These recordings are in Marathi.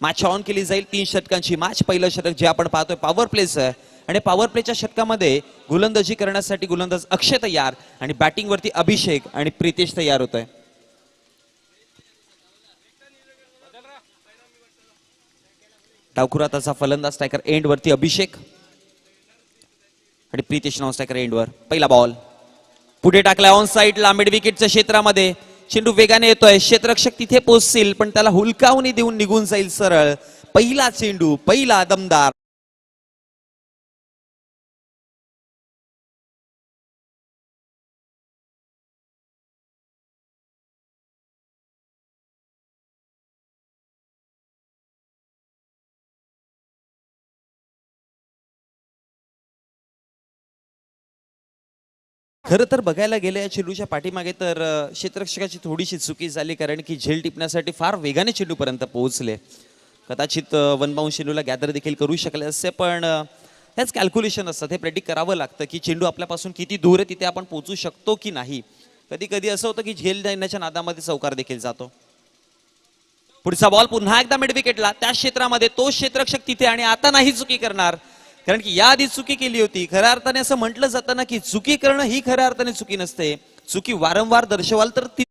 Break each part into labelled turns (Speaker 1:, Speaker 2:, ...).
Speaker 1: मॅच ऑन केली जाईल. 3 षटकांची मॅच. पहिलं षटक जे आपण पाहतोय पॉवर प्लेचं आहे आणि पॉवर प्लेच्या षटकामध्ये गोलंदाजी करण्यासाठी गोलंदाज अक्षय तयार आणि बॅटिंग वरती अभिषेक आणि प्रितेश तयार होत आहे. डावखुराताचा फलंदाज स्ट्रायकर एंड वरती अभिषेक आणि प्रितेश नाव स्ट्रायकर एंड वर. पहिला बॉल पुढे टाकलाय ऑन साईडला मिड विकेटच्या क्षेत्रामध्ये. चेंडू वेगाने येतोय. क्षेत्ररक्षक तिथे पोहोचतील पण त्याला हुलकावणी देऊन निघून जाईल सरळ. पहिला चेंडू, पहिला दमदार. खरं तर बघायला गेलं या चेंडूच्या पाठीमागे तर क्षेत्ररक्षकाची थोडीशी चुकी झाली कारण की झेल टिपण्यासाठी फार वेगाने चेंडूपर्यंत पोहोचले. कदाचित वन बाउंड चेंडूला गॅदर देखील करू शकले असते पण हेच कॅल्क्युलेशन असतात. हे प्रेडिक्ट करावं लागतं की चेंडू आपल्यापासून किती दूर आहे तिथे आपण पोहोचू शकतो की नाही. कधी कधी असं होतं की झेल देण्याच्या नादामध्ये चौकार देखील जातो. पुढचा बॉल पुन्हा एकदा मिड विकेटला. त्या क्षेत्रामध्ये तो क्षेत्ररक्षक तिथे आणि आता नाही चुकी करणार कारण की याआधी चुकी केली होती. खऱ्या अर्थाने असं म्हटलं जातं ना की चुकी करणं ही खऱ्या अर्थाने चुकी नसते. चुकी वारंवार दर्शवाल तर ती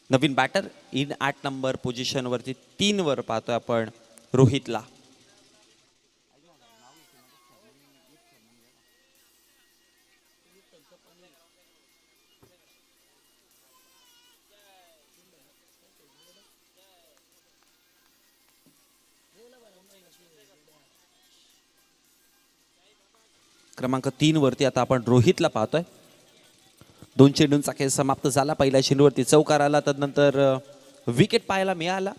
Speaker 1: नवीन बॅटर इन 8 नंबर पोझिशन वरती 3 वर पाहतोय आपण रोहितला. क्रमांक 3 वरती आता आपण रोहितला पाहतोय. 2 चेंडूंचा खेळ समाप्त झाला. पहिल्या चेंडूवरती चौकार आला त्यानंतर विकेट पाहायला मिळाला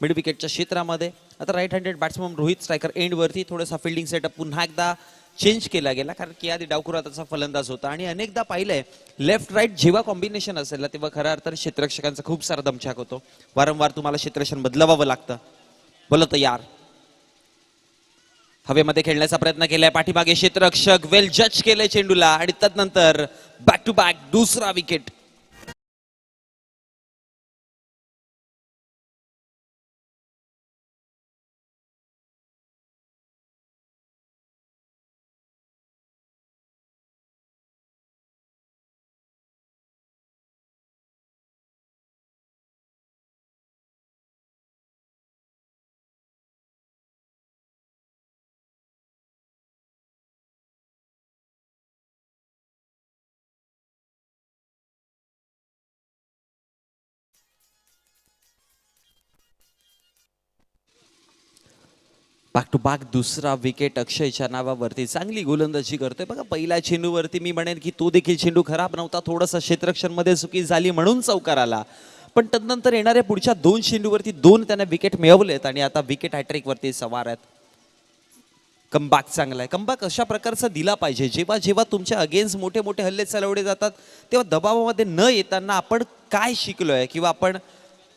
Speaker 1: मिड विकेटच्या क्षेत्रामध्ये. आता right handed batsman Rohit striker end वरती थोडासा फिल्डिंग सेटअप पुन्हा एकदा चेंज केला गेला कारण की आधी डावखुराताचा फलंदाज होता आणि अनेकदा पाहिलंय लेफ्ट राईट जेव्हा कॉम्बिनेशन असेल ना तेव्हा खऱ्या अर्थाने क्षेत्ररक्षकांचा खूप सारा दमछाक होतो. वारंवार तुम्हाला क्षेत्ररक्षण बदलावं लागतं. बोलत यार हवेमध्ये खेळण्याचा प्रयत्न केलाय पाठीमागे क्षेत्ररक्षक वेल जज केलंय चेंडूला आणि त्यानंतर बॅक टू बॅक दुसरा विकेट. बॅक टू बॅक दुसरा विकेट अक्षयच्या नावावरती. चांगली गोलंदाजी करतोय बघा. पहिल्या चेंडूवरती मी म्हणेन की तो देखील चेंडू खराब नव्हता. थोडासा क्षेत्ररक्षण मध्ये चुकी झाली म्हणून चौकार आला पण त्यानंतर येणाऱ्या पुढच्या 2 चेंडूवरती 2 त्याने विकेट मिळवलेत आणि आता विकेट हॅट्रिक वरती सवार आहेत. कमबॅक चांगला आहे. कमबॅक अशा प्रकारचा दिला पाहिजे जेव्हा जेव्हा तुमच्या अगेन्स्ट मोठे मोठे हल्ले चालवले जातात तेव्हा दबावामध्ये न येताना आपण काय शिकलोय किंवा आपण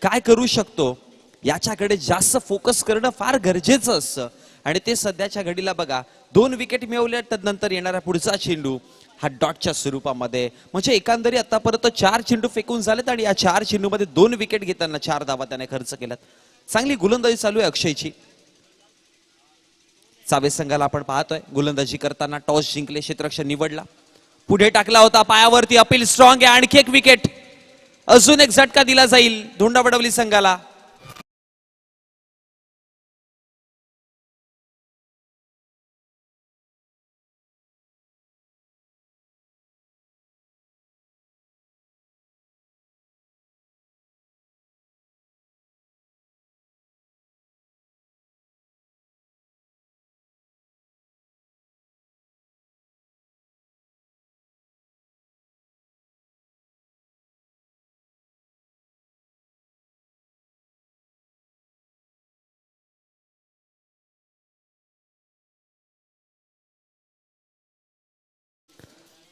Speaker 1: काय करू शकतो याच्याकडे जास्त फोकस करणं फार गरजेचं असतं आणि ते सध्याच्या घडीला बघा 2 विकेट मिळवले त्यानंतर येणारा पुढचा चेंडू हा डॉटच्या स्वरूपामध्ये. म्हणजे एकंदरी आतापर्यंत 4 चेंडू फेकून झालेत आणि या 4 चेंडूमध्ये 2 विकेट घेताना 4 धावा त्याने खर्च केल्यात. चांगली गोलंदाजी चालू आहे अक्षयची. सावे संघाला आपण पाहतोय गोलंदाजी करताना टॉस जिंकले. क्षेत्ररक्षण निवडला. पुढे टाकला होता पायावरती. अपील स्ट्रॉंग आहे. आणखी एक विकेट. अजून एक झटका दिला जाईल धोंडावडवली संघाला.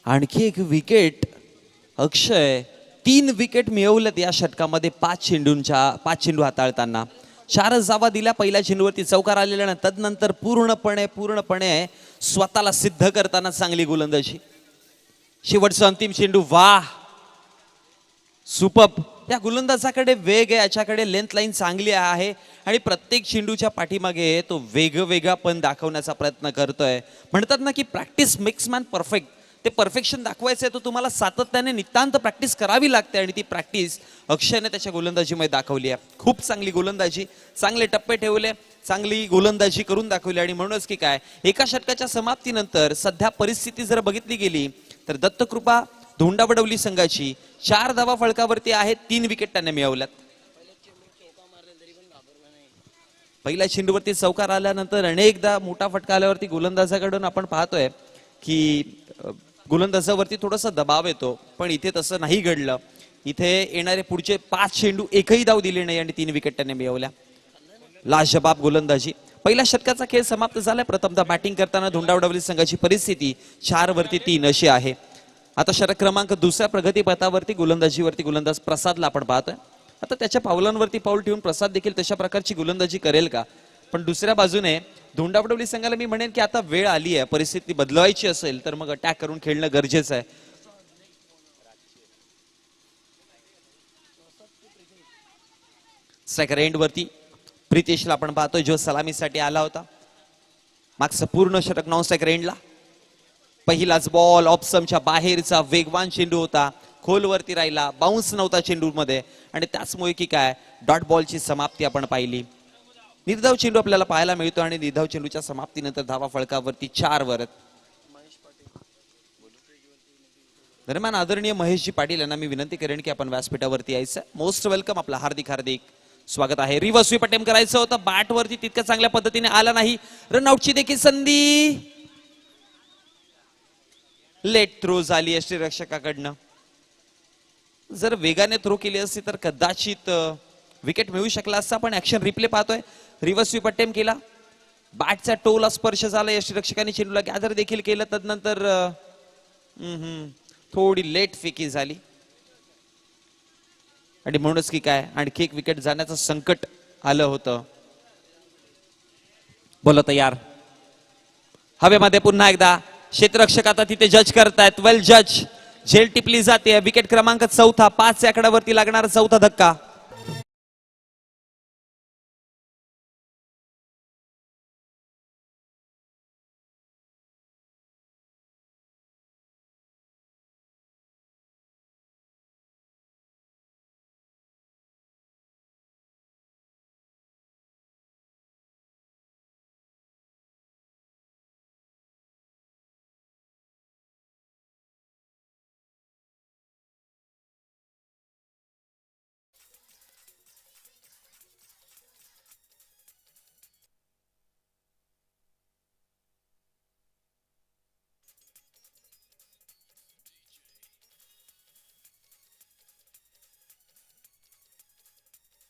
Speaker 1: आणखी एक विकेट अक्षय, 3 विकेट मिळवल्यात या षटकामध्ये 5 चेंडू हाताळताना. 4 धावा दिल्या पहिल्या चेंडूवरती चौकार आलेला ना, तदनंतर पूर्णपणे स्वतःला सिद्ध करताना चांगली गोलंदाजी. शेवटचा अंतिम चेंडू, वाह सुपर्ब. या गोलंदाजाकडे वेग आहे, याच्याकडे लेंथ लाईन चांगली आहे आणि प्रत्येक चेंडूच्या पाठीमागे तो वेगवेगळा पण दाखवण्याचा प्रयत्न करतोय. म्हणतात ना की प्रॅक्टिस मेक्स मॅन परफेक्ट. ते परफेक्शन दाखवायचं आहे तर तुम्हाला सातत्याने नितांत प्रॅक्टिस करावी लागते आणि ती प्रॅक्टिस अक्षयने त्याच्या गोलंदाजीमध्ये दाखवली आहे. खूप चांगली गोलंदाजी, चांगले टप्पे ठेवले, चांगली गोलंदाजी करून दाखवली. आणि म्हणूनच की काय, एका षटकाच्या समाप्तीनंतर सध्या परिस्थिती जर बघितली गेली तर दत्तकृपा धोंडावडवली संघाची 4 धावा फळकावरती आहेत, 3 विकेट त्याने मिळवल्यात. पहिल्या चेंडूवरती चौकार आल्यानंतर अनेकदा मोठा फटका आल्यावरती गोलंदाजाकडून आपण पाहतोय की गोलंदाजावरती थोडासा दबाव येतो, पण इथे तसं नाही घडलं. इथे येणारे पुढचे 5 चेंडू एकही धाव दिले नाही आणि 3 विकेट त्याने मिळवल्या. लाजबाब गोलंदाजी. पहिल्या षटकाचा खेळ समाप्त झालाय. प्रथमतः बॅटिंग करताना धोंडावडवली संघाची परिस्थिती 4 वरती 3 अशी आहे. आता षटक क्रमांक 2 प्रगतीपथावरती गोलंदाजीवरती गोलंदाज प्रसादला आपण पाहतोय. आता त्याच्या पावलांवरती पाऊल ठेवून प्रसाद देखील तशा प्रकारची गोलंदाजी करेल का? पण दुसऱ्या बाजूने धोंडावडवली संघाला मी म्हणेन की आता वेळ आली आहे, परिस्थिती बदलवायची असेल तर मग अटॅक करून खेळणं गरजेचं आहे. स्ट्रायकर एंड वरती प्रितेशला आपण पाहतोय जो सलामीसाठी आला होता. मागचं पूर्ण षटक नॉन स्ट्रायकर एंडला. पहिलाच बॉल ऑप्समच्या बाहेरचा वेगवान चेंडू होता, खोलवरती राहिला, बाउन्स नव्हता चेंडू मध्ये आणि त्याचमुळे की काय डॉट बॉलची समाप्ती आपण पाहिली. निर्धाव चेंडू आपल्याला पाहायला मिळतो आणि निर्धाव चेंडूच्या समाप्तीनंतर धावा फळकावरती 4 वर. दरम्यान आदरणीय महेशजी पाटील यांना मी विनंती करेन की आपण व्यासपीठावरती यायचं. मोस्ट वेलकम, आपलं हार्दिक स्वागत आहे. रिव्हर्स स्वीप अटेम्प्ट करायचं होतं, बॅट वरती तितक्या चांगल्या पद्धतीने आला नाही. रनआउटची देखील संधी, लेट थ्रो झाली यष्टीरक्षकाकडनं. जर वेगाने थ्रो केली असती तर कदाचित विकेट मिळू शकला असता. पण ऍक्शन रिप्ले पाहतोय. रिव्हर्स स्वीप अटेम्प्ट केला, बॅटच्या टोला स्पर्श झाला, यष्टीरक्षकाने चेंडूला गॅदर देखील केलं. तदनंतर थोडी लेट फेकी झाली आणि म्हणूनच की काय आणखी एक विकेट जाण्याचं संकट आलं होतं. बोला तयार. हवेमध्ये पुन्हा एकदा क्षेत्ररक्षक आता तिथे जज करतायत. वेल जज. झेल टिपली जाते. विकेट क्रमांक 4, 5 या आकड्यावरती लागणारा 4था धक्का.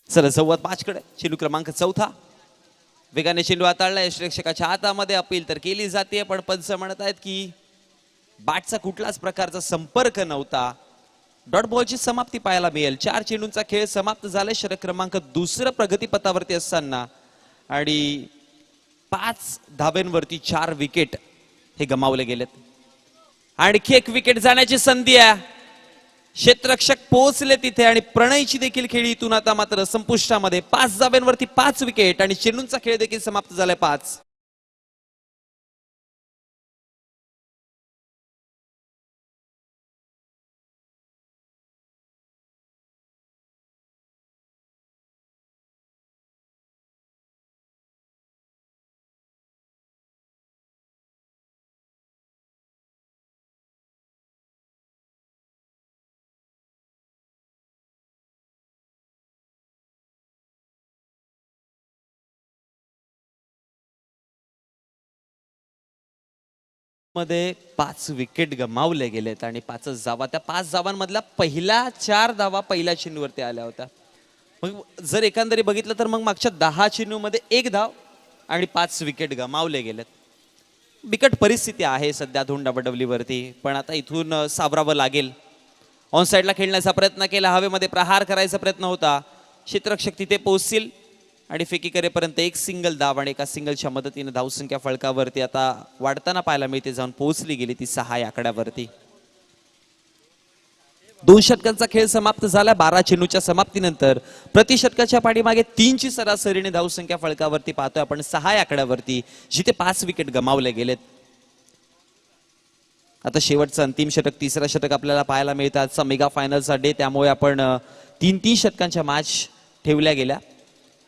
Speaker 1: चला 5 कडे चेंडू क्रमांक 4. वेगाने चेंडू हाताळला, यष्टीरक्षकाच्या हातामध्ये अपील तर केली जाते, पण पंच म्हणत आहेत की बॅटचा कुठलाच प्रकारचा संपर्क नव्हता. डॉट बॉलची समाप्ती पाहायला मिळेल. 4 चेंडूंचा खेळ समाप्त झालाय षटक क्रमांक 2 प्रगतीपथावरती असताना आणि 5 धाब्यांवरती 4 विकेट हे गमावले गेलेत. आणखी एक विकेट जाण्याची संधी आहे. क्षेत्ररक्षक पोहोचले तिथे आणि प्रणयची देखील खेळी इथून आता मात्र संपुष्टामध्ये. 5 धाब्यांवरती 5 विकेट आणि चेंडूंचा खेळ देखील समाप्त झालाय 5. मध्ये 5 विकेट गमावले गेलेत आणि 5 धावा. त्या 5 धावांमधल्या पहिल्या 4 धावा पहिल्या चेंडूवरती आल्या होत्या. मग जर एकंदरीत बघितलं तर मग मागच्या 10 चेंडूमध्ये 1 धाव आणि 5 विकेट गमावले गेलेत. बिकट परिस्थिती आहे सध्या धोंड डबडबलीवरती, पण आता इथून सावरावं लागेल. ऑन साईडला खेळण्याचा प्रयत्न केला, हवेमध्ये प्रहार करायचा प्रयत्न होता. क्षेत्ररक्षक तिथे पोहोचतील आणि फेकी करेपर्यंत एक सिंगल धाव आणि एका सिंगलच्या मदतीने धावसंख्या फळकावरती आता वाढताना पाहायला मिळते, जाऊन पोहोचली गेली ती 6 या आकड्यावरती. 2 षटकांचा खेळ समाप्त झाला. 12 चेंडूच्या समाप्तीनंतर प्रति षटकाच्या पाठीमागे 3 ची सरासरीने धावसंख्या फळकावरती पाहतोय आपण 6 या आकड्यावरती, जिथे 5 विकेट गमावले गेलेत. आता शेवटचं अंतिम षटक, तिसरं षटक आपल्याला पाहायला मिळतं. आजचा मेगा फायनलचा डे, त्यामुळे आपण 3-3 षटकांच्या मॅच ठेवल्या गेल्या,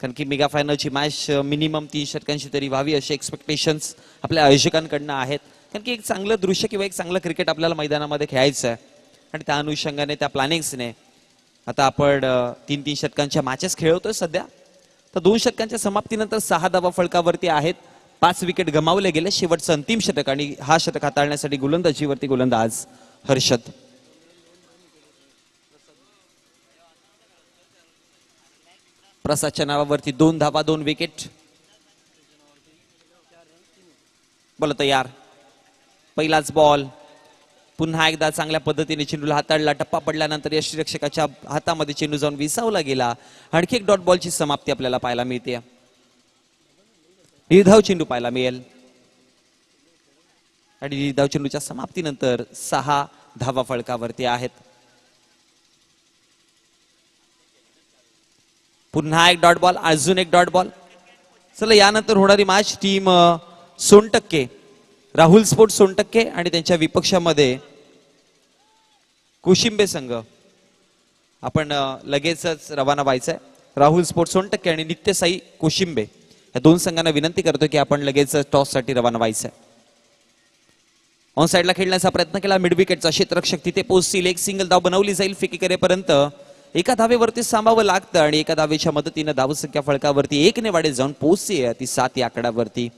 Speaker 1: कारण की मेगा फायनलची मॅच मिनिमम 3 षटकांची तरी व्हावी असे एक्सपेक्टेशन्स आपल्या आयोजकांकडनं आहेत. कारण की एक चांगलं दृश्य किंवा एक चांगलं क्रिकेट आपल्याला मैदानामध्ये खेळायचं आहे आणि त्या अनुषंगाने, त्या प्लॅनिंग्सने आता आपण 3-3 षटकांच्या मॅचेस खेळवतोय सध्या. तर 2 षटकांच्या समाप्तीनंतर 6 धावा फळकावरती आहेत, 5 विकेट गमावले गेले. शेवटचं अंतिम षटक आणि हा षटक हाताळण्यासाठी गोलंदाजीवरती गोलंदाज हर्षद. प्रसादच्या नावावरती 2 धावा 2 विकेट. बोल तयार, पहिलाच बॉल. पुन्हा एकदा चांगल्या पद्धतीने चेंडूला हाताळला, टप्पा पडल्यानंतर यष्टीरक्षकाच्या हातामध्ये चेंडू जाऊन विसावला गेला. आणखी एक डॉट बॉलची समाप्ती आपल्याला पाहायला मिळते. निर्धाव चेंडू पाहायला मिळेल आणि निर्धाव चेंडूच्या समाप्तीनंतर 6 धावा फळकावरती आहेत. पुन्हा एक डॉट बॉल, अजून एक डॉट बॉल. चला, यानंतर होणारी match team Sontakke, Rahul sports Sontakke आणि त्यांच्या विपक्षामध्ये कोशिंबे संघ. आपण लगेचच रवाना व्हायचंय. राहुल स्पोर्ट्स सोनटक्के आणि नित्यसाई कोशिंबे या 2 संघांना विनंती करतो की आपण लगेच टॉस साठी रवाना व्हायचंय. ऑन साईडला खेळण्याचा प्रयत्न केला, मिड विकेटचा क्षेत्ररक्षक तिथे पोहोचतील. एक सिंगल धाव बनवली जाईल. फेकी करेपर्यंत एका धावेवरती थांबावं लागतं आणि एका धावेच्या मदतीने धावसंख्या फळकावरती 1 ने वाढत जाऊन पोहोचते ती 7 या आकड्यावरती.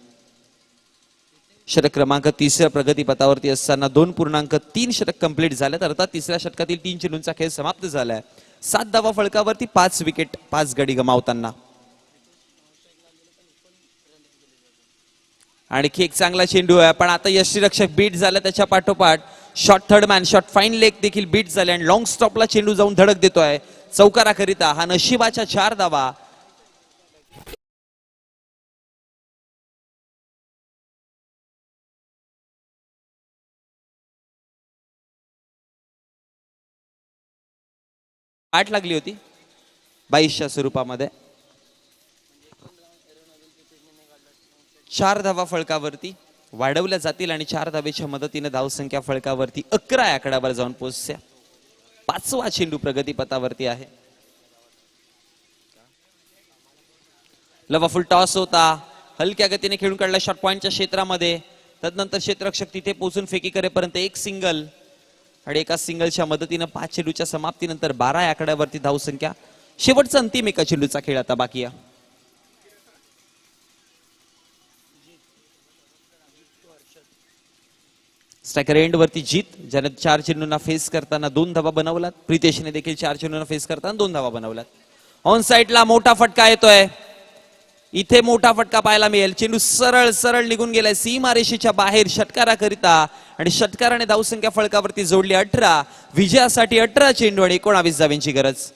Speaker 1: षटक क्रमांक 3 प्रगतीपथावरती असताना 2.3 षटक कंप्लीट झालेत. अर्थात तिसऱ्या षटकातील 3 चेंडूंचा खेळ समाप्त झालाय. 7 धावा फळकावरती 5 विकेट 5 गडी गमावताना. आणखी एक चांगला चेंडू आहे, पण आता यष्टीरक्षक बीट झाला. त्याच्या पाठोपाठ short third man, short fine leg देखील बीट झाले आणि लॉंग स्टॉपला चेंडू जाऊन धडक देतोय चौकाराकरिता. हा नशिबाच्या 4 धावा. आठ लागली होती 22च्या स्वरूपामध्ये. 4 धावा फळकावरती वाढवल्या जातील आणि 4 धावेच्या मदतीने धावसंख्या फळकावरती 11 या आकड्यावर जाऊन पोहोचल्या. 5वा चेंडू प्रगतीपथावरती आहे. लवाफुल टॉस होता, हलक्या गतीने खेळून काढला शॉट पॉइंटच्या क्षेत्रामध्ये. तदनंतर क्षेत्ररक्षक तिथे पोहोचून फेकी करेपर्यंत एक सिंगल आणि एका सिंगलच्या मदतीने 5 चेंडूच्या समाप्तीनंतर 12 या आकड्यावरती धावसंख्या. शेवटचा अंतिम एका चेंडूचा खेळ आता बाकी आहे. स्ट्रायकर एंड वरती जीत, ज्याने 4 चेंडूंना फेस करताना 2 धावा बनवल्यात. प्रितेशने देखील 4 चेंडूंना फेस करताना 2 धावा बनवल्यात. ऑन साईडला मोठा फटका येतोय. इथे मोठा फटका पाहायला मिळेल. चेंडू सरळ सरळ निघून गेलाय सीमारेषेच्या बाहेर षटकाराकरिता आणि षटकाराने धावसंख्या फळकावरती जोडली 18. विजयासाठी 18 चेंडू आणि 19 धावांची गरज.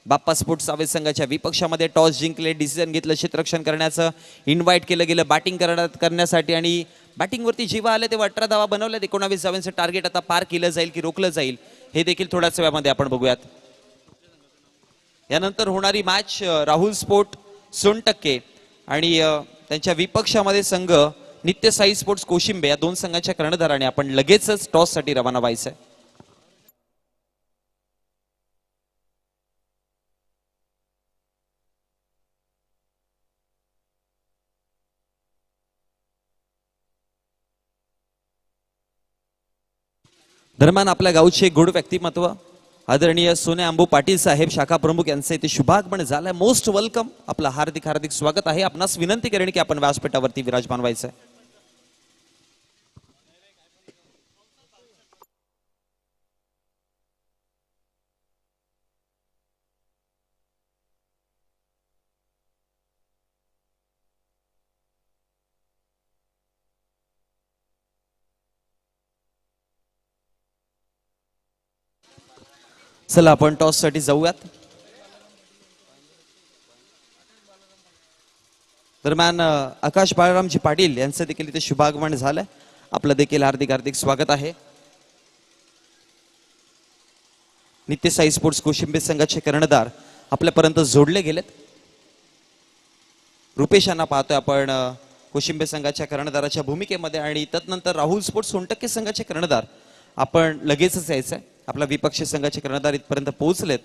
Speaker 1: बाप्पा स्पोर्ट्स सावे संघाच्या विपक्षामध्ये टॉस जिंकले, डिसिजन घेतलं क्षेत्ररक्षण करण्याचं. इन्व्हाइट केलं गेलं बॅटिंग करण्यासाठी आणि बॅटिंगवरती जेव्हा आले तेव्हा 18 धावा बनवल्या. 19 धावांचं टार्गेट आता पार केलं जाईल की रोखलं जाईल हे देखील थोड्याच वेळामध्ये आपण बघूयात. यानंतर होणारी मॅच राहुल स्पोर्ट सोनटक्के आणि त्यांच्या विपक्षामध्ये संघ नित्यसाई स्पोर्ट्स कोशिंबे या 2 संघांच्या कर्णधाराने आपण लगेचच टॉस साठी रवाना व्हायचंय. दरम्यान आपल्या गावचे गोड व्यक्तिमत्व आदरणीय सोने अंबू पाटील साहेब शाखा प्रमुख यांचे इथे शुभागमन झालंय. मोस्ट वेलकम, आपलं हार्दिक हार्दिक स्वागत आहे. आपणास विनंती करेन की आपण व्यासपीठावरती विराजमान व्हायचंय. चला आपण टॉस साठी जाऊयात. दरम्यान आकाश बाळरामजी पाटील यांचं देखील इथे शुभागमन झालंय. आपलं देखील हार्दिक हार्दिक स्वागत आहे. नित्य साई स्पोर्ट्स कोशिंबे संघाचे कर्णधार आपल्यापर्यंत जोडले गेलेत. रुपेश यांना पाहतोय आपण कोशिंबे संघाच्या कर्णधाराच्या भूमिकेमध्ये आणि तदनंतर राहुल स्पोर्ट्स सोनटक्के संघाचे कर्णधार आपण लगेचच यायचंय. आपला विपक्षी संघाचे कर्णधार इथपर्यंत पोहोचलेत.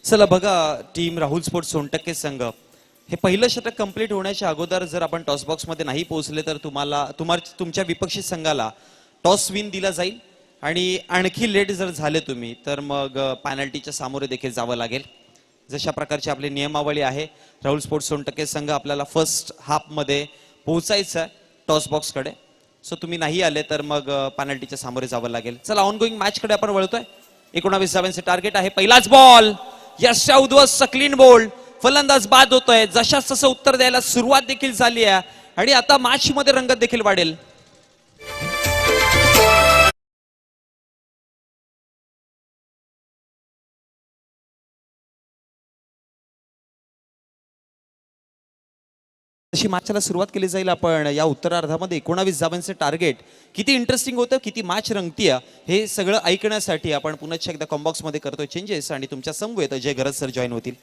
Speaker 1: चला बघा, टीम राहुल स्पोर्ट्स सोनटक्के संघ हे पहिलं षटक कंप्लीट होण्याच्या अगोदर जर आपण टॉस बॉक्स मध्ये नाही पोहोचले तर तुमच्या विपक्षी संघाला टॉस विन दिला जाईल आणि आणखी लेट जर झाले तुम्ही तर मग पॅनल्टीच्या सामोरे देखील जावं लागेल. जशा प्रकारची आपली नियमावली आहे, राहुल स्पोर्ट्स सोनटक्के संघ आपल्याला फर्स्ट हाफ मध्ये पोहोचायचं आहे टॉस बॉक्स कडे. सो तुम्ही नाही आले तर मग पॅनल्टीच्या सामोरे जावं लागेल. चला ऑन गोईंग मॅच कडे आपण वळतोय. 19 धावांचे टार्गेट आहे. पहिलाच बॉल यशच्या उद्ध्वस्त क्लीन बोल्ड. फलंदाज बाद होतोय. जशास तसं उत्तर द्यायला सुरुवात देखील झाली आहे आणि आता मॅच मध्ये रंगत देखील वाढेल. अशी मॅचला सुरुवात केली जाईल. आपण या उत्तरार्धामध्ये 19 धावांचे टार्गेट किती इंटरेस्टिंग होतं, किती मॅच रंगतीय हे सगळं ऐकण्यासाठी आपण पुन्हा एकदा कॉम्बॉक्स मध्ये करतोय चेंजेस आणि तुमच्या समवेत अजय गरज सर जॉईन होतील.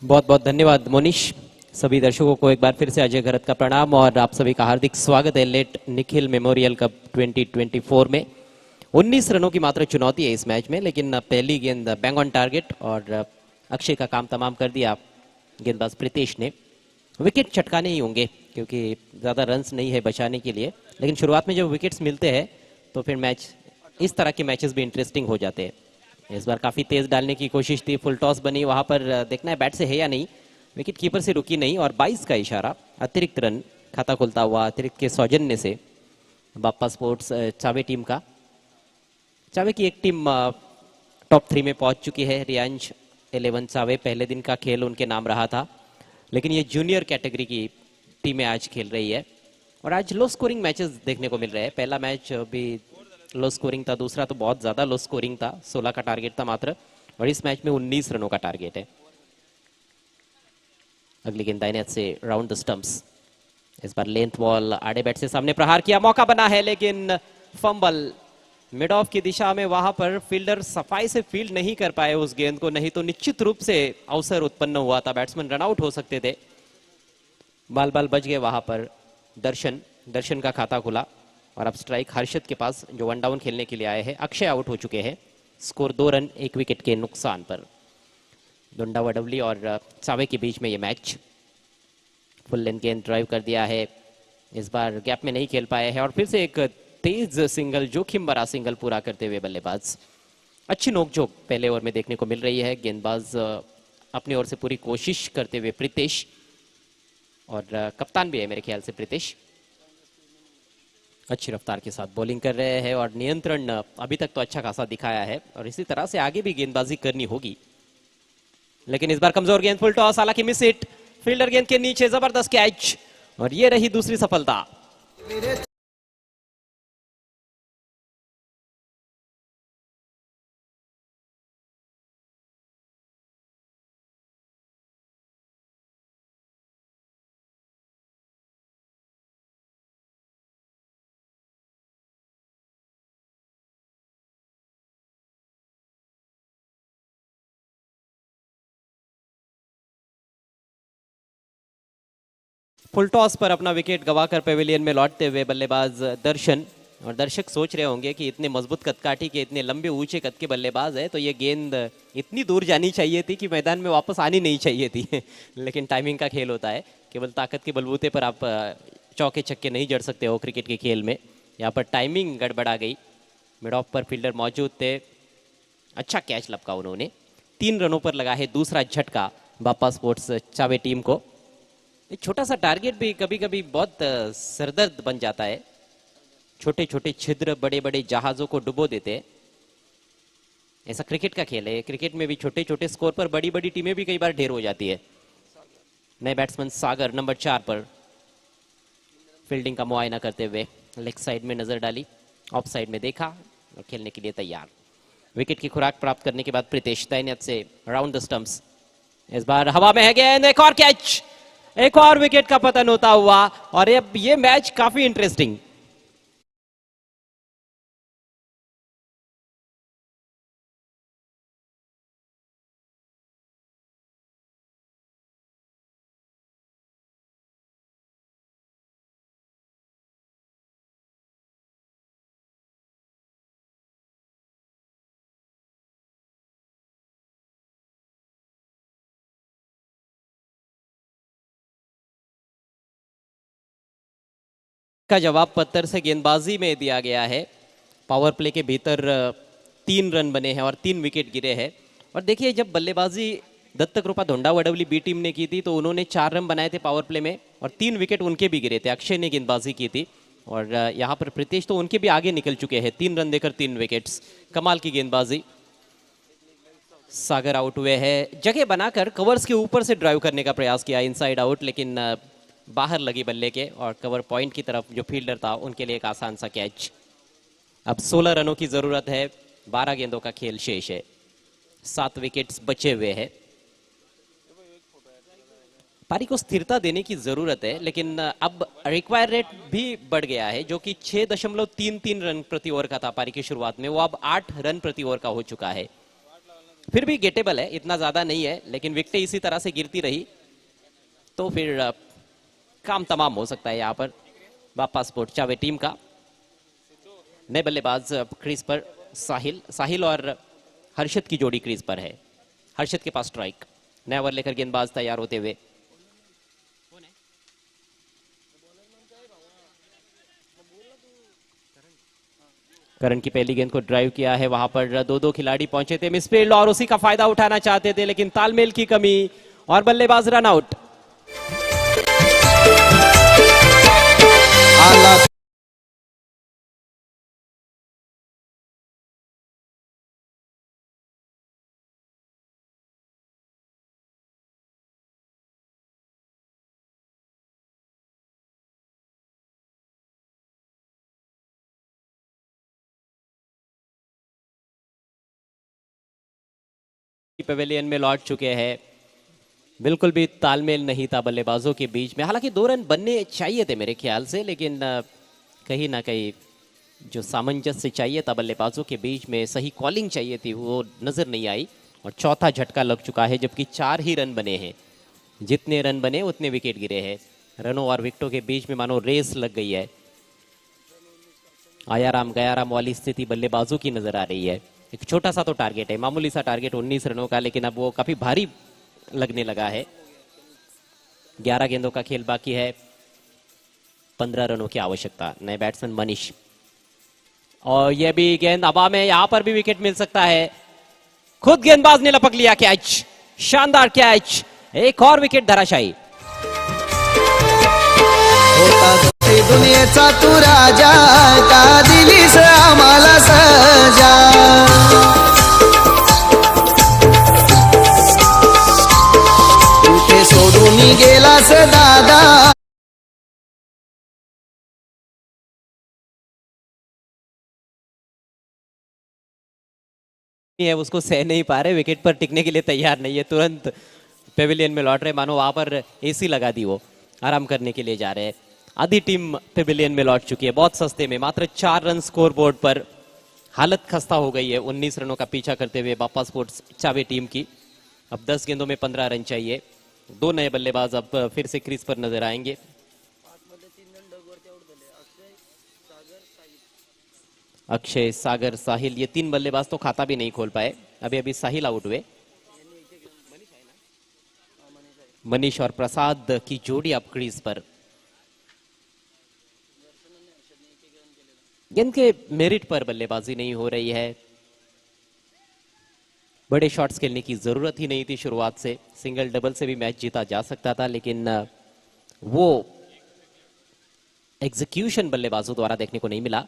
Speaker 2: बहुत बहुत धन्यवाद मोनिश. सभी दर्शकों को एक बार फिर से अजय गरत का प्रणाम और आप सभी का हार्दिक स्वागत है लेट निखिल मेमोरियल कप 2024 में. 19 रनों की मात्र चुनौती है इस मैच में, लेकिन पहली गेंद बैंग ऑन टारगेट और अक्षय का काम तमाम कर दिया गेंदबाज प्रीतेश ने. विकेट चटकाने ही होंगे क्योंकि ज़्यादा रन्स नहीं है बचाने के लिए, लेकिन शुरुआत में जब विकेट्स मिलते हैं तो फिर मैच इस तरह के मैचेस भी इंटरेस्टिंग हो जाते हैं. इस बार काफ़ी तेज़ डालने की कोशिश थी, फुल टॉस बनी, वहाँ पर देखना है बैट से है या नहीं. विकेट कीपर से रुकी नहीं और 22 का इशारा. अतिरिक्त रन खाता खुलता हुआ अतिरिक्त के सौजन्य से बाप्पा स्पोर्ट्स चावे टीम का. चावे की एक टीम टॉप 3 में पहुंच चुकी है. रियांश 11 चावे पहले दिन का खेल उनके नाम रहा था, लेकिन ये जूनियर कैटेगरी की टीमें आज खेल रही है और आज लो स्कोरिंग मैचेस देखने को मिल रहे हैं. पहला मैच भी लो स्कोरिंग था, दूसरा तो बहुत ज़्यादा लो स्कोरिंग था. 16 का टारगेट था मात्र, और इस मैच में 19 रनों का टारगेट है. अगली गेंद दाहिने हाथ से राउंड द स्टंप्स. इस बार लेंथ बॉल आड़े बैट से सामने प्रहार किया, मौका बना है लेकिन फंबल मिड ऑफ की दिशा में. वहां पर फील्डर सफाई से फील्ड नहीं कर पाए उस गेंद को, नहीं तो निश्चित रूप से अवसर उत्पन्न हुआ था, बैट्समैन रन आउट हो सकते थे. बाल बाल बच गए वहां पर. दर्शन का खाता खुला. और अब स्ट्राइक हर्षद के पास जो वन डाउन खेलने के लिए आए हैं। अक्षय आउट हो चुके हैं, स्कोर 2 रन 1 विकेट के नुकसान पर। डोंडा वडवली और सावे के बीच में ये मैच। फुल लेंथ गेंद ड्राइव कर दिया है, इस बार गैप में नहीं खेल पाए हैं और फिर से एक तेज सिंगल, जोखिम भरा सिंगल पूरा करते हुए बल्लेबाज। अच्छी नोकझोंक पहले ओवर में देखने को मिल रही है। गेंदबाज अपनी ओर से पूरी कोशिश करते हुए प्रीतेश, और कप्तान भी है मेरे ख्याल से प्रीतेश, अच्छी रफ्तार के साथ बॉलिंग कर रहे हैं और नियंत्रण अभी तक तो अच्छा खासा दिखाया है और इसी तरह से आगे भी गेंदबाजी करनी होगी। लेकिन इस बार कमजोर गेंद, फुल टॉस, हालांकि मिस हिट, फील्डर गेंद के नीचे जबरदस्त कैच और ये रही दूसरी सफलता। फुल टॉस पर अपना विकेट गवाकर पेविलियन में लौटते हुए बल्लेबाज दर्शन, और दर्शक सोच रहे होंगे कि इतने मजबूत कदकाठी के, इतने लंबे ऊंचे कद के बल्लेबाज है तो ये गेंद इतनी दूर जानी चाहिए थी कि मैदान में वापस आनी नहीं चाहिए थी लेकिन टाइमिंग का खेल होता है, केवल ताकत के बलबूते पर आप चौके छक्के नहीं जड़ सकते हो क्रिकेट के खेल में। यहाँ पर टाइमिंग गड़बड़ा गई, मिड ऑफ पर फील्डर मौजूद थे, अच्छा कैच लपका उन्होंने। 3 रनों पर लगा है दूसरा झटका बापा स्पोर्ट्स चावे टीम को। एक छोटा सा टारगेट भी कभी कभी बहुत सरदर्द बन जाता है। छोटे छोटे छिद्र बड़े बड़े जहाजों को डुबो देते हैं, ऐसा क्रिकेट का खेल है। क्रिकेट में भी छोटे छोटे स्कोर पर बड़ी बड़ी टीमें भी कई बार ढेर हो जाती है। नए बैट्समैन सागर नंबर 4 पर फील्डिंग का मुआयना करते हुए लेग साइड में नजर डाली, ऑफ साइड में देखा और खेलने के लिए तैयार। विकेट की खुराक प्राप्त करने के बाद प्रीतेश दैनियत से राउंड द स्टंप्स, इस बार हवा में है गेंद, एक और कैच, एक और विकेट का पतन होता हुआ और अब ये मैच काफी इंटरेस्टिंग। का जवाब पत्थर से गेंदबाजी में दिया गया है। पावर प्ले के भीतर 3 रन बने हैं और 3 विकेट गिरे हैं। और देखिए, जब बल्लेबाजी दत्त कृपा धोंडा वडवली बी टीम ने की थी तो उन्होंने 4 रन बनाए थे पावर प्ले में और 3 विकेट उनके भी गिरे थे। अक्षय ने गेंदबाजी की थी और यहाँ पर प्रीतेश तो उनके भी आगे निकल चुके हैं, 3 रन देकर 3 विकेट्स। कमाल की गेंदबाजी। सागर आउट हुए हैं, जगह बनाकर कवर्स के ऊपर से ड्राइव करने का प्रयास किया इनसाइड आउट, लेकिन बाहर लगी बल्ले के और कवर पॉइंट की तरफ जो फील्डर था उनके लिए एक आसान सा कैच। अब 16 रनों की जरूरत है, 12 गेंदों का खेल शेष है, 7 विकेट्स बचे हुए हैं। पारी को स्थिरता देने की जरूरत है, लेकिन अब रिक्वायर रेट भी बढ़ गया है, जो कि 6.33 रन प्रति ओवर का था पारी की शुरुआत में, वो अब 8 रन प्रति ओवर का हो चुका है। फिर भी गेटेबल है, इतना ज्यादा नहीं है, लेकिन विकेटें इसी तरह से गिरती रही तो फिर काम तमाम हो सकता है। यहाँ पर बापा स्पोर्ट्स चावे टीम का नए बल्लेबाज क्रीज पर साहिल और हर्षद की जोड़ी क्रीज पर है। हर्षद के पास स्ट्राइक, नया ओवर लेकर गेंदबाज तैयार होते हुए। करण की पहली गेंद को ड्राइव किया है, वहां पर 2-2 खिलाड़ी पहुंचे थे मिसफील्ड और उसी का फायदा उठाना चाहते थे, लेकिन तालमेल की कमी और बल्लेबाज रन आउट। पेविलियन में लौट चुके हैं। बिल्कुल भी तालमेल नहीं था बल्लेबाजों के बीच में, हालांकि 2 रन बनने चाहिए थे मेरे ख्याल से, लेकिन कहीं ना कहीं जो सामंजस्य चाहिए था बल्लेबाजों के बीच में, सही कॉलिंग चाहिए थी, वो नजर नहीं आई और चौथा झटका लग चुका है, जबकि 4 ही रन बने हैं। जितने रन बने उतने विकेट गिरे हैं। रनों और विकेटों के बीच में मानो रेस लग गई है। आयाराम गयाराम वाली स्थिति बल्लेबाजों की नजर आ रही है। एक छोटा सा तो टारगेट है, मामूली सा टारगेट 19 रनों का, लेकिन अब वो काफी भारी लगने लगा है। 11 गेंदों का खेल बाकी है, 15 रनों की आवश्यकता। नए बैट्समैन मनीष, और यह भी गेंद हवा में, यहां पर भी विकेट मिल सकता है। खुद गेंदबाज ने लपक लिया कैच, शानदार कैच, एक और विकेट धराशायी।
Speaker 3: दुनियेचा तू राजा, का दिलीस आम्हाला सजा। कुठे सोडून गेलास दादा।
Speaker 2: है उसको सह नहीं पा रहे, विकेट पर टिकने के लिए तैयार नहीं है, तुरंत पेविलियन में लौट रहे, मानो वहां पर एसी लगा दी, वो आराम करने के लिए जा रहे हैं। आधी टीम पेविलियन में लौट चुकी है, बहुत सस्ते में, मात्र 4 रन स्कोर बोर्ड पर। हालत खस्ता हो गई है 19 रनों का पीछा करते हुए बापा स्पोर्ट्स चावे टीम की। अब 10 गेंदों में 15 रन चाहिए। 2 नए बल्लेबाज अब फिर से क्रीज पर नजर आएंगे। अक्षय, सागर, साहिल, ये 3 बल्लेबाज तो खाता भी नहीं खोल पाए। अभी अभी साहिल आउट हुए। मनीष और प्रसाद की जोड़ी अब क्रीज पर। गेंद के मेरिट पर बल्लेबाजी नहीं हो रही है। बड़े शॉट्स खेलने की जरूरत ही नहीं थी शुरुआत से। सिंगल डबल से भी मैच जीता जा सकता था, लेकिन वो एग्जीक्यूशन बल्लेबाजों द्वारा देखने को नहीं मिला।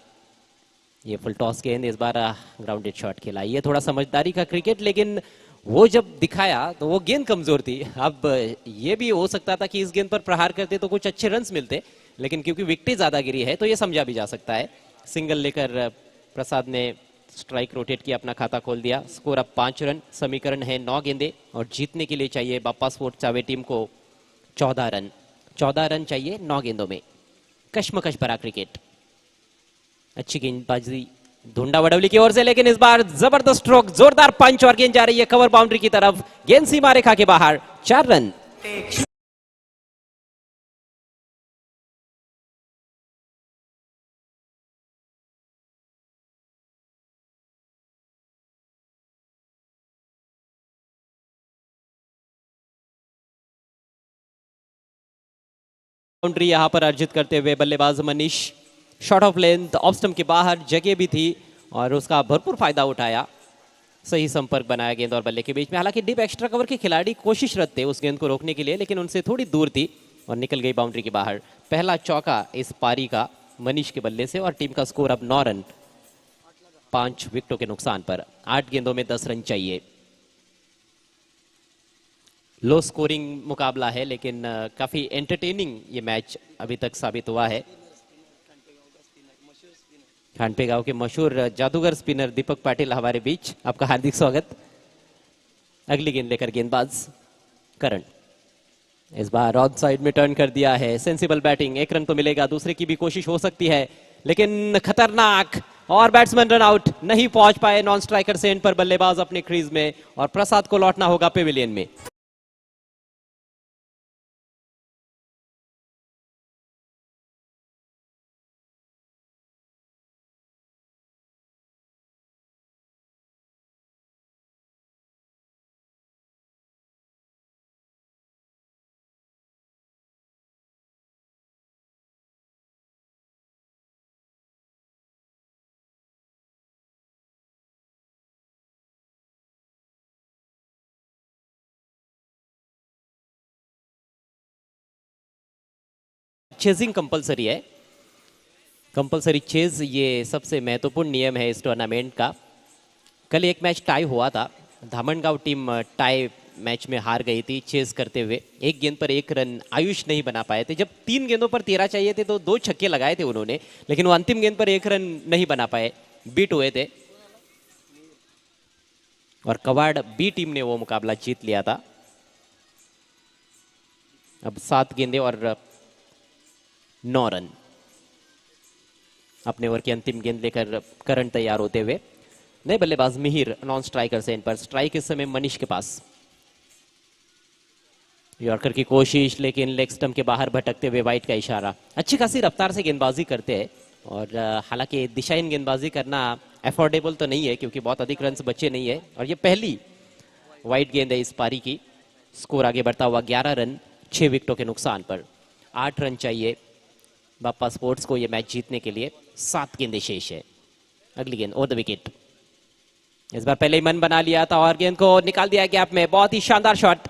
Speaker 2: ये फुल टॉस गेंद, इस बार ग्राउंडेड शॉट खेला। ये थोड़ा समझदारी का क्रिकेट, लेकिन वो जब दिखाया तो वो गेंद कमजोर थी। अब ये भी हो सकता था कि इस गेंद पर प्रहार करते तो कुछ अच्छे रन्स मिलते, लेकिन क्योंकि विकेट ज्यादा गिरी है तो ये समझा भी जा सकता है। सिंगल लेकर प्रसाद ने स्ट्राइक रोटेट किया, अपना खाता खोल दिया। स्कोर अब 5 रन। समीकरण है 9 गेंदे, और जीतने के लिए चाहिए बापा स्पोर्ट चावे टीम को 14 रन। 14 रन चाहिए 9 गेंदों में। कश्मकश भरा क्रिकेट। अच्छी गेंदबाजी धुंडा वडवली की ओर से, लेकिन इस बार जबरदस्त स्ट्रोक, जोरदार पंच, और गेंद जा रही है कवर बाउंड्री की तरफ। गेंद सीमा रेखा के बाहर। 4 रन। बाउंड्री यहां पर अर्जित करते हुए बल्लेबाज Manish, shot off length, off stump के बाहर, जगह भी थी और उसका भरपूर फायदा उठाया। सही संपर्क बनाया गेंद और बल्ले के बीच में। हालांकि डीप एक्स्ट्रा कवर के खिलाड़ी कोशिशरत थे उस गेंद को रोकने के लिए, लेकिन उनसे थोड़ी दूर थी और निकल गई बाउंड्री के बाहर। पहला चौका इस पारी का मनीष के बल्ले से, और टीम का स्कोर अब 9 रन 5 विकेटों के नुकसान पर। 8 गेंदों में 10 रन चाहिए। लो स्कोरिंग मुकाबला है, लेकिन काफी एंटरटेनिंग ये मैच अभी तक साबित हुआ है। खानपे गांव के मशहूर जादूगर स्पिनर दीपक पाटिल हमारे बीच, आपका हार्दिक स्वागत। अगली गेंद लेकर गेंदबाज करण, इस बार ऑन साइड में टर्न कर दिया है। सेंसिबल बैटिंग, 1 रन तो मिलेगा, दूसरे की भी कोशिश हो सकती है, लेकिन खतरनाक, और बैट्समैन रन आउट, नहीं पहुंच पाए नॉन स्ट्राइकर से एंड पर बल्लेबाज अपने क्रीज में, और प्रसाद को लौटना होगा पेविलियन में। चेजिंग कंपलसरी है। कंपलसरी चेज ये सबसे महत्वपूर्ण नियम है इस टूर्नामेंट का। कल एक मैच टाई हुआ था, धामनगांव टीम टाई मैच में हार गई थी चेज करते हुए। 1 गेंद पर 1 रन आयुष नहीं बना पाए थे। जब 3 गेंदों पर 13 चाहिए थे तो 2 छक्के लगाए थे उन्होंने, लेकिन वो अंतिम गेंद पर 1 रन नहीं बना पाए, बीट हुए थे, और कवाड़ बी टीम ने वो मुकाबला जीत लिया था। अब 7 गेंदे और 9 रन। अपने ओवर की अंतिम गेंद लेकर करण तैयार होते हुए। नए बल्लेबाज मिहिर नॉन स्ट्राइकर से इन पर। स्ट्राइक इस समय मनीष के पास। यॉर्कर की कोशिश, लेकिन लेग स्टंप के बाहर भटकते हुए वाइट का इशारा। अच्छी खासी रफ्तार से गेंदबाजी करते हैं और हालांकि दिशाहीन गेंदबाजी करना अफोर्डेबल तो नहीं है क्योंकि बहुत अधिक रन बचे नहीं है और ये पहली वाइड गेंद है इस पारी की। स्कोर आगे बढ़ता हुआ 11 रन 6 विकेटों के नुकसान पर। 8 रन चाहिए बाप्पा स्पोर्ट्स को ये मैच जीतने के लिए। 7 गेंदें शेष है। अगली गेंद ओवर द विकेट। इस बार पहले ही मन बना लिया था और गेंद को निकाल दिया गैप में। बहुत ही शानदार शॉट।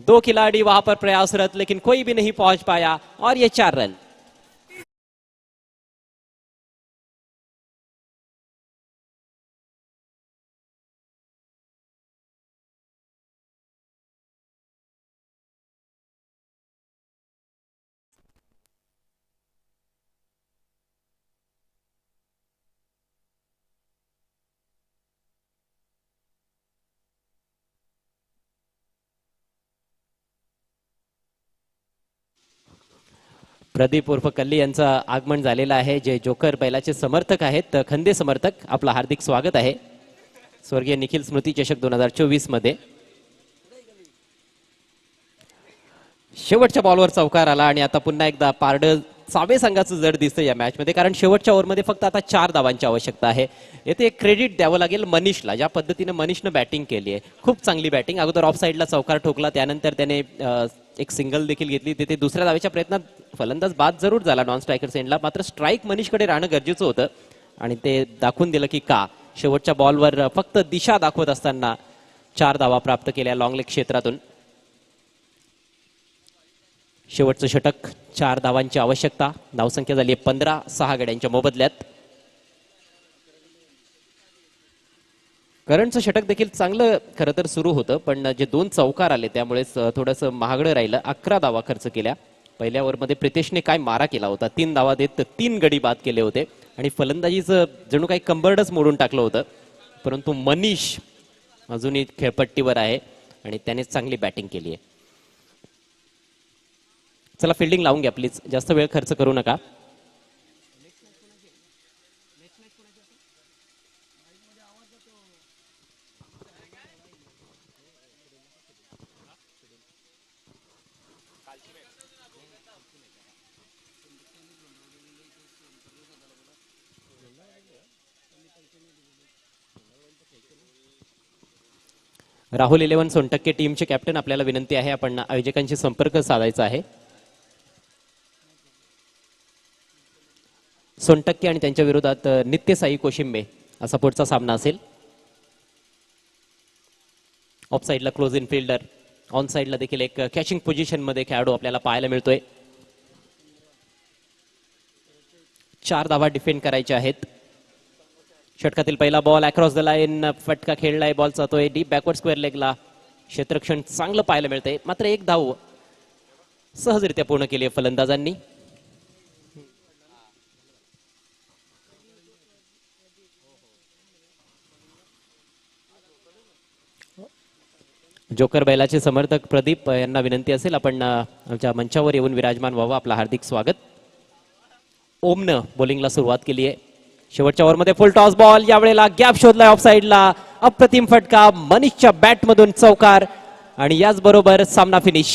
Speaker 2: 2 खिलाड़ी वहां पर प्रयासरत लेकिन कोई भी नहीं पहुंच पाया और ये 4 रन। प्रदीप उर्फ कल्ली यांचं आगमन झालेलं आहे, जे जोकर बैलाचे समर्थक आहेत, खंदे समर्थक. आपलं हार्दिक स्वागत आहे स्वर्गीय निखिल स्मृती चषक 2024 मध्ये. शेवटच्या बॉलवर चौकार आला आणि आता पुन्हा एकदा पारड सावे संघाचं जड दिसतं या मॅच मध्ये, कारण शेवटच्या ओव्हरमध्ये फक्त आता 4 धावांची आवश्यकता आहे. येथे एक क्रेडिट द्यावं लागेल मनीषला. ज्या पद्धतीने मनीषनं बॅटिंग केली आहे, खूप चांगली बॅटिंग. अगोदर ऑफ साईडला चौकार ठोकला, त्यानंतर त्याने एक सिंगल देखील घेतली. तिथे दुसऱ्या धावेच्या प्रयत्नात फलंदाज बाद जरूर झाला नॉन स्ट्रायकर सेंडला, मात्र स्ट्राईक मनीषकडे राहणं गरजेचं होतं आणि ते दाखवून दिलं की का. शेवटच्या बॉलवर फक्त दिशा दाखवत असताना 4 धावा प्राप्त केल्या लॉंग लेग क्षेत्रातून. शेवटचं षटक, 4 धावांची आवश्यकता. धावसंख्या झाली 15, 6 गड्यांच्या मोबदल्यात. करंटचं षटक देखील चांगलं खरं तर सुरू होतं, पण जे 2 चौकार आले त्यामुळेच थोडंसं महागडं राहिलं. 11 धावा खर्च केल्या. पहिल्या ओव्हरमध्ये प्रितेशने काय मारा केला होता. 3 धावा देत 3 गडी बाद केले होते आणि फलंदाजीचं जणू काही कंबरडच मोडून टाकलं होतं. परंतु मनीष अजूनही खेळपट्टीवर आहे आणि त्याने चांगली बॅटिंग केली आहे. चला फिल्डिंग लावून घ्या प्लीज, जास्त वेळ खर्च करू नका. राहुल 11 सोनटक्के टीमचे कॅप्टन, आपल्याला विनंती आहे आपण आयोजकांशी संपर्क साधायचा आहे. सोनटक्के आणि त्यांच्या विरोधात नित्य साई कोशिंबे असा पुढचा सामना असेल. ऑफ साईडला क्लोज इन फिल्डर, ऑन साईडला देखील एक कॅचिंग पोझिशन मध्ये खेळाडू आपल्याला पाहायला मिळतोय. 4 धावा डिफेंड करायच्या आहेत. षटकातील पहिला बॉल अक्रॉस द लाईन, फटका खेळलाय, बॉल जातोय डीप बॅकवर्ड स्क्वेअर लेगला. क्षेत्ररक्षण चांगलं पाहायला मिळतंय, मात्र 1 धाव सहजरित्या पूर्ण केली आहे फलंदाजांनी. जोकर बैलाचे समर्थक प्रदीप यांना विनंती असेल आपण आमच्या मंचावर येऊन विराजमान व्हावं. आपलं हार्दिक स्वागत. ओमनं बॉलिंगला सुरुवात केली आहे. शेवटच्या ओव्हरमध्ये फुल टॉस बॉल, यावेळेला गॅप शोधलाय ऑफ साईडला. अप्रतिम फटका, मनीषच्या बॅट मधून चौकार आणि याचबरोबर सामना फिनिश.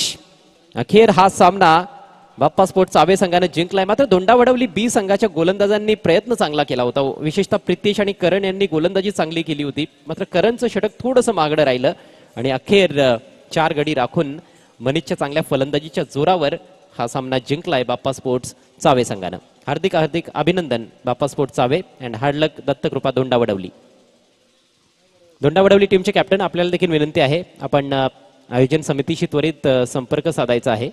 Speaker 2: अखेर हा सामना बाप्पा स्पोर्ट्स आवे संघाने जिंकलाय. मात्र धोंडावडवली बी संघाच्या गोलंदाजांनी प्रयत्न चांगला केला होता. विशेषतः प्रितेश आणि करण यांनी गोलंदाजी चांगली केली होती, मात्र करणचं षटक थोडंसं मागडं राहिलं आणि अखेर 4 गडी राखून मनीषच्या चांगल्या फलंदाजीच्या जोरावर हा सामना जिंकलाय बाप्पा स्पोर्ट्स चावे संघानं. हार्दिक हार्दिक अभिनंदन बाप्पा स्पोर्ट्स चावे अँड हार्ड लक दत्तकृपा धोंडावडवली. धोंडावडवली टीमचे कॅप्टन, आपल्याला देखील विनंती आहे आपण आयोजन समितीशी त्वरित संपर्क साधायचा आहे.